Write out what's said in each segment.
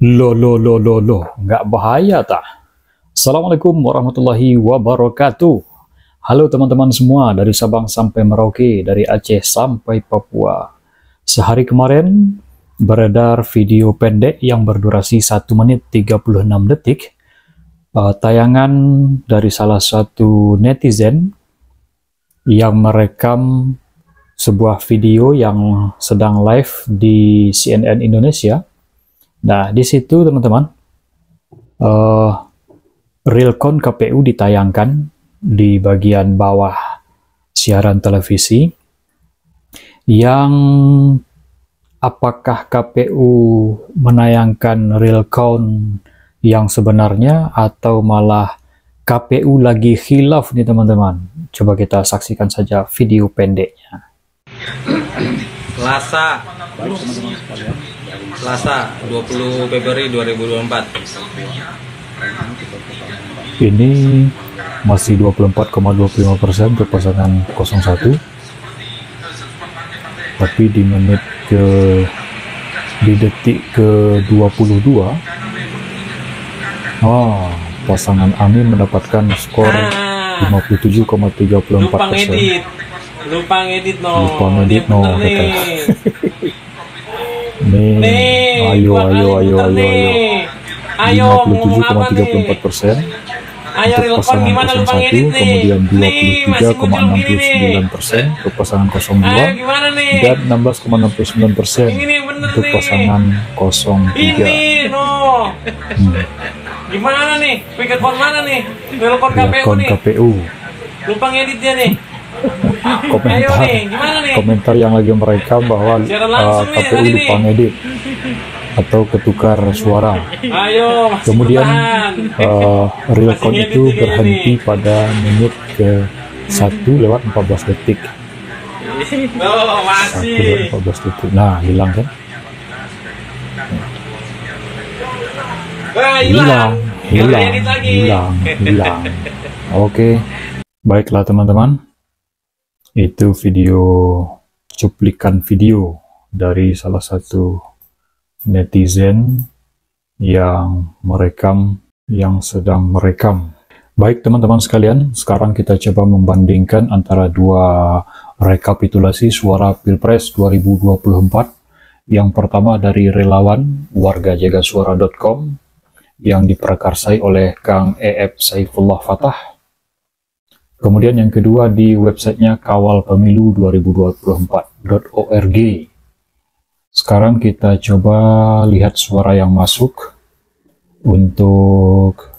Nggak bahaya tak? Assalamualaikum warahmatullahi wabarakatuh. Halo teman-teman semua, dari Sabang sampai Merauke, dari Aceh sampai Papua. Sehari kemarin beredar video pendek yang berdurasi 1 menit 36 detik, tayangan dari salah satu netizen yang merekam sebuah video yang sedang live di CNN Indonesia. Nah, di situ teman-teman, realcon KPU ditayangkan di bagian bawah siaran televisi, yang apakah KPU menayangkan realcon yang sebenarnya atau malah KPU lagi khilaf nih teman-teman. Coba kita saksikan saja video pendeknya. Selasa 20 Februari 2024. Ini masih 24,25% untuk pasangan 01, tapi di detik ke 22 pasangan Amin mendapatkan skor 57,34%. Lupa ngedit no. Nih, ayo 57,34% untuk pasangan 01, kemudian 23,69% untuk pasangan 02, dan 16,69% untuk pasangan 03. Gimana nih? Pikirkan mana nih? Telepon KPU nih. Lupa ngeditnya nih. Komentar yang lagi merekam bahwa KPU lupa ngedit atau ketukar suara. Kemudian realcon itu berhenti pada menit ke 1:14 detik. 1:14 detik. Nah, hilang kan? Hilang. Oke, baiklah teman-teman. Itu cuplikan video dari salah satu netizen yang sedang merekam. Baik teman-teman sekalian, sekarang kita coba membandingkan antara dua rekapitulasi suara Pilpres 2024. Yang pertama dari relawan wargajagasuara.com yang diprakarsai oleh Kang E.F. Saifullah Fatah. Kemudian yang kedua di websitenya kawalpemilu2024.org. Sekarang kita coba lihat suara yang masuk untuk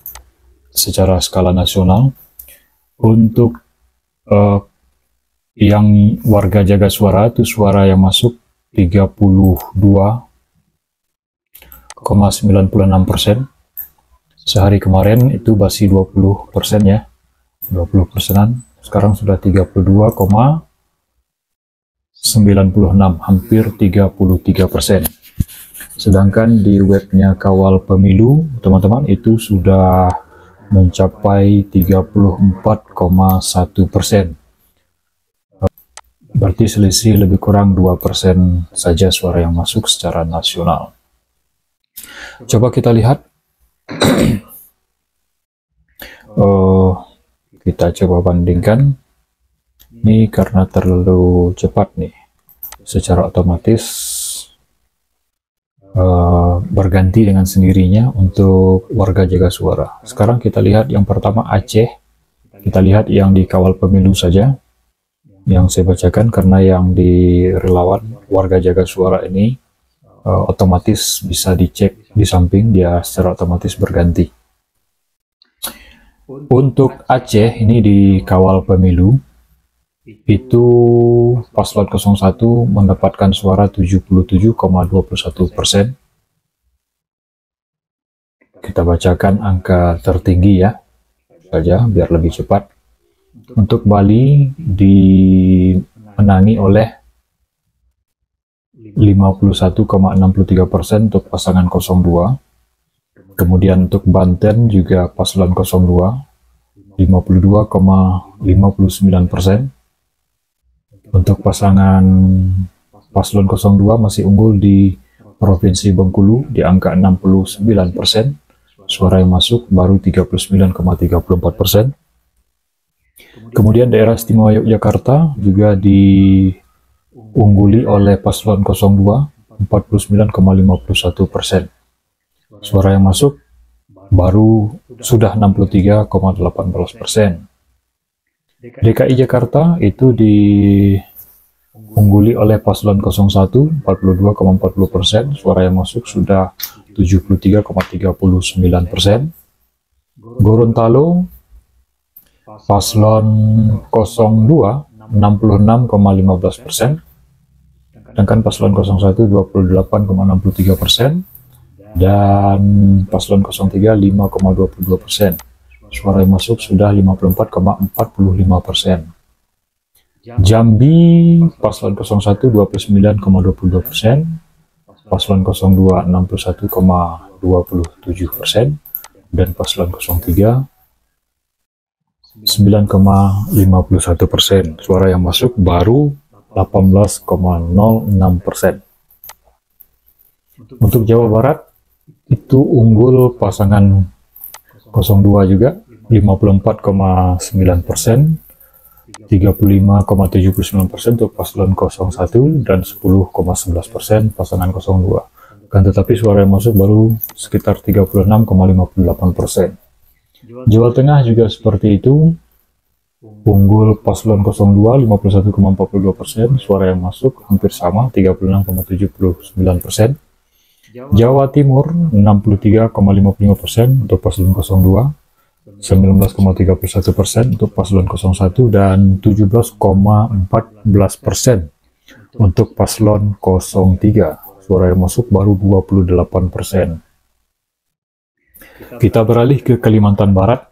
secara skala nasional. Untuk yang warga jaga suara itu suara yang masuk 32,96%. Sehari kemarin itu masih 20% ya. 20%-an, sekarang sudah 32,96, hampir 33%. Sedangkan di webnya Kawal Pemilu, teman-teman, itu sudah mencapai 34,1%. Berarti selisih lebih kurang 2% saja suara yang masuk secara nasional. Coba kita lihat. Kita coba bandingkan. Ini karena terlalu cepat nih, secara otomatis berganti dengan sendirinya untuk warga jaga suara. Sekarang kita lihat yang pertama Aceh. Kita lihat yang di Kawal Pemilu saja yang saya bacakan, karena yang di relawan warga jaga suara ini otomatis bisa dicek di samping, dia secara otomatis berganti. Untuk Aceh ini di Kawal Pemilu itu paslon 01 mendapatkan suara 77,21%. Kita bacakan angka tertinggi ya saja biar lebih cepat. Untuk Bali dimenangi oleh 51,63% untuk pasangan 02. Kemudian untuk Banten juga paslon 02 52,59%. Untuk pasangan paslon 02 masih unggul di Provinsi Bengkulu di angka 69%, suara yang masuk baru 39,34%. Kemudian daerah istimewa Yogyakarta juga diungguli oleh paslon 02, 49,51%. Suara yang masuk baru sudah 63,18%. DKI Jakarta itu diungguli oleh paslon 01, 42,40%. Suara yang masuk sudah 73,39%. Gorontalo paslon 02 66,15%, sedangkan paslon 01 28,63%, dan paslon 03 5,22%. Suara yang masuk sudah 54,45%. Jambi paslon 01 29,22%, paslon 02 61,27%, dan paslon 03 9,51%. Suara yang masuk baru 18,06%. Untuk Jawa Barat itu unggul pasangan 02 juga 54,9%, 35,79% untuk paslon 01, dan 10,11% pasangan 02. Kan tetapi suara yang masuk baru sekitar 36,58%. Jawa Tengah juga seperti itu, unggul paslon 02 51,42%, suara yang masuk hampir sama 36,79%. Jawa Timur 63,55% untuk paslon 02, 19,31% untuk paslon 01, dan 17,14% untuk paslon 03. Suara yang masuk baru 28%. Kita beralih ke Kalimantan Barat.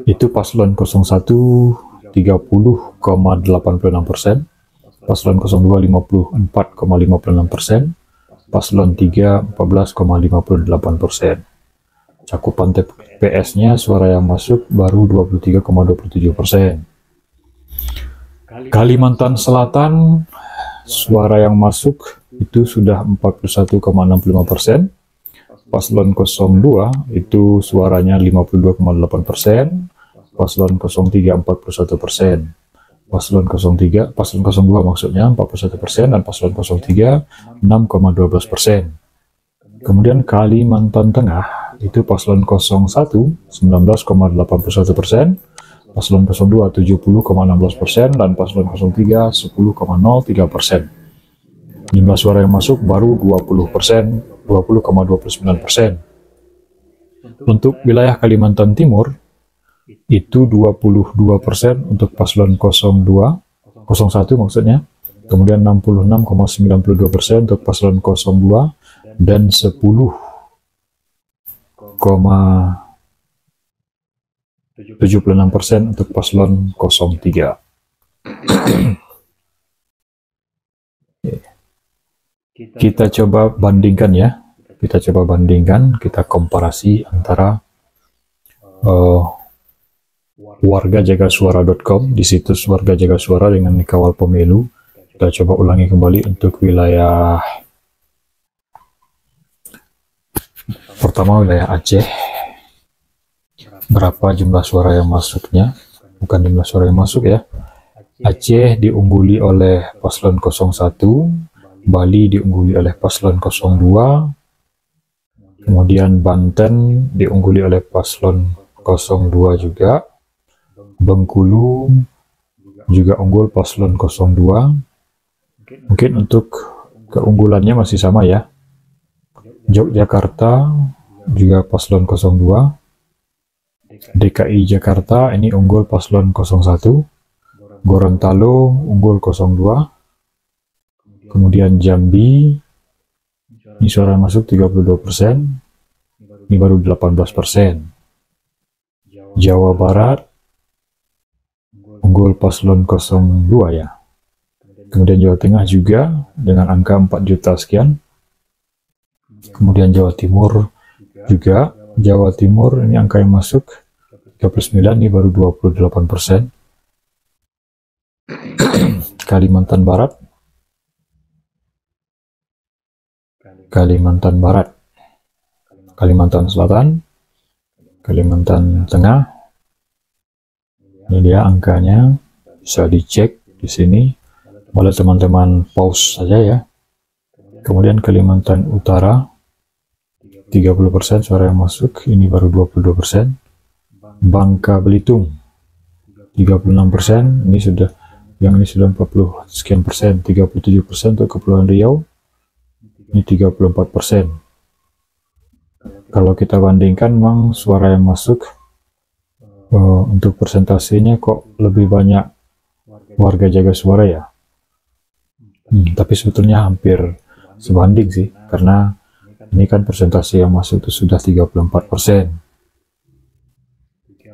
Itu paslon 01 30,86%, paslon 02 54,56%, paslon 3 14,58%. Cakupan TPS-nya suara yang masuk baru 23,27%. Kalimantan Selatan suara yang masuk itu sudah 41,65%. Paslon 02 itu suaranya 52,8%, paslon 03 41%, paslon 02 maksudnya 41%, dan paslon 03 6,12%. Kemudian Kalimantan Tengah itu paslon 01 19,81%, paslon 02 70,16%, dan paslon 03 10,03%. Jumlah suara yang masuk baru 20%, 20,29%. Untuk wilayah Kalimantan Timur itu 22% untuk paslon 01 maksudnya, kemudian 66,92% untuk paslon 02, dan 10,76% untuk paslon 03. Kita coba bandingkan ya, kita komparasi antara wargajaga-suara.com di situs Warga Jaga Suara dengan Kawal Pemilu. Kita coba ulangi kembali untuk wilayah pertama, wilayah Aceh. Berapa jumlah suara yang masuknya? Bukan jumlah suara yang masuk ya. Aceh diungguli oleh paslon 01, Bali diungguli oleh paslon 02, kemudian Banten diungguli oleh paslon 02 juga, Bengkulu juga unggul paslon 02. Mungkin untuk keunggulannya masih sama ya. Yogyakarta juga paslon 02, DKI Jakarta ini unggul paslon 01, Gorontalo unggul 02, kemudian Jambi ini suara masuk 32%, ini baru 18%. Jawa Barat unggul paslon 02 ya. Kemudian Jawa Tengah juga dengan angka 4 juta sekian. Kemudian Jawa Timur juga, Jawa Timur ini angka yang masuk 39, ini baru 28%. Kalimantan Barat Kalimantan Barat, Kalimantan Selatan, Kalimantan Tengah. Ini dia angkanya, bisa dicek di sini. Boleh teman-teman pause saja ya. Kemudian Kalimantan Utara 30% suara yang masuk, ini baru 22%. Bangka Belitung 36%, ini sudah, yang ini sudah 40 sekian persen. 37% untuk Kepulauan Riau, ini 34%. Kalau kita bandingkan, memang suara yang masuk untuk persentasenya kok lebih banyak warga jaga suara ya. Tapi sebetulnya hampir sebanding sih, karena ini kan persentase yang masuk itu sudah 34%.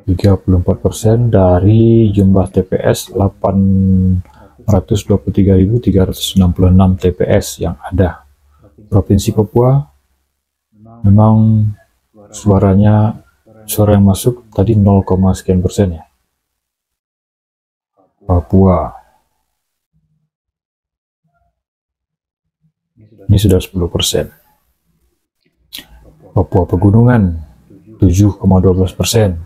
34% dari jumlah TPS 823.366 TPS yang ada. Provinsi Papua memang suara yang masuk tadi 0, sekian persen ya. Papua ini sudah 10%. Papua Pegunungan 7,12%.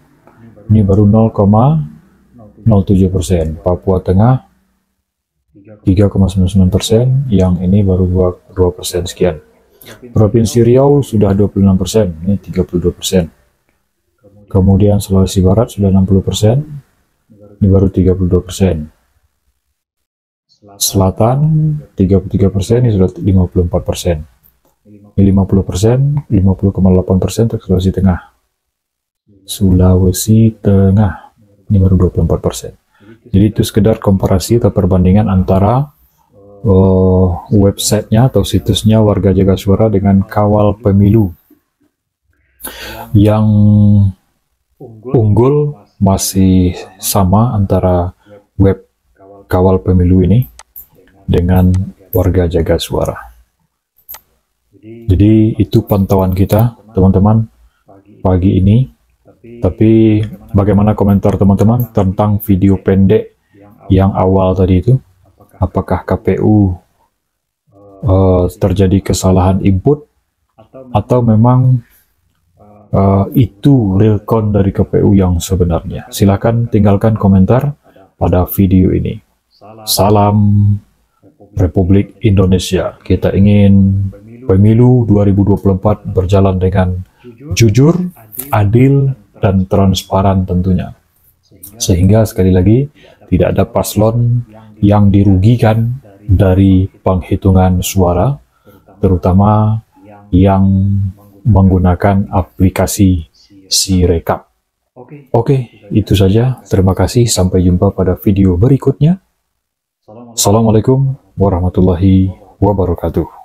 Ini baru 0,07%. Papua Tengah 3,99%, yang ini baru 2% sekian. Provinsi Riau sudah 26%, ini 32%. Kemudian Sulawesi Barat sudah 60%, ini baru 32%. Selatan 33%, ini sudah 54%. Ini 50%, 50,8% untuk Sulawesi Tengah. Sulawesi Tengah ini baru 24%. Jadi itu sekedar komparasi atau perbandingan antara websitenya atau situsnya Warga Jaga Suara dengan Kawal Pemilu. Yang unggul masih sama antara web Kawal Pemilu ini dengan Warga Jaga Suara. Jadi itu pantauan kita teman-teman pagi ini. Tapi bagaimana komentar teman-teman tentang video pendek yang awal tadi itu? Apakah KPU terjadi kesalahan input, atau memang itu real count dari KPU yang sebenarnya? Silahkan tinggalkan komentar pada video ini. Salam Republik Indonesia. Kita ingin pemilu 2024 berjalan dengan jujur, adil, dan transparan tentunya. Sehingga sekali lagi tidak ada paslon yang dirugikan dari penghitungan suara, terutama yang menggunakan aplikasi Sirekap. Oke, itu saja. Terima kasih. Sampai jumpa pada video berikutnya. Assalamualaikum warahmatullahi wabarakatuh.